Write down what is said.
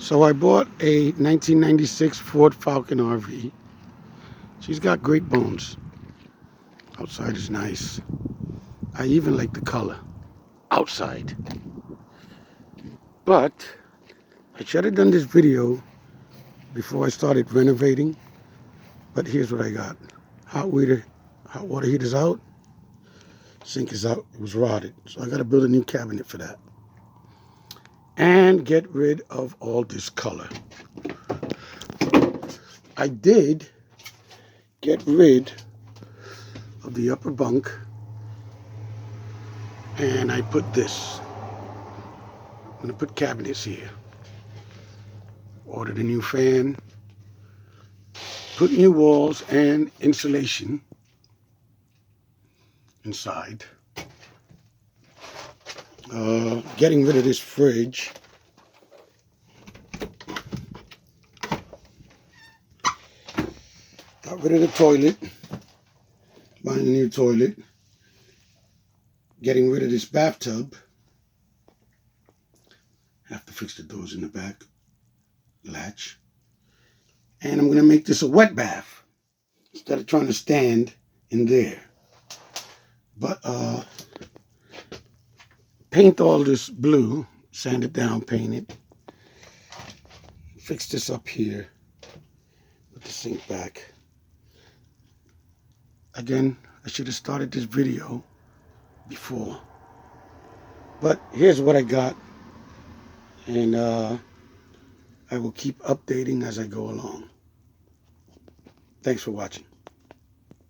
So I bought a 1996 Ford Falcon RV. She's got great bones. Outside is nice. I even like the color outside. But I should have done this video before I started renovating. But here's what I got. Hot water heater's out. Sink is out. It was rotted. So I got to build a new cabinet for that. And get rid of all this color. I did get rid of the upper bunk, and I put this. I'm gonna put cabinets here. Ordered a new fan, put new walls and insulation inside. Getting rid of this fridge. Got rid of the toilet. Buying a new toilet. Getting rid of this bathtub. Have to fix the doors in the back. Latch. And I'm going to make this a wet bath. Instead of trying to stand in there. But paint all this blue. Sand it down, paint it. Fix this up here. Put the sink back. Again, I should have started this video before. But here's what I got. And I will keep updating as I go along. Thanks for watching.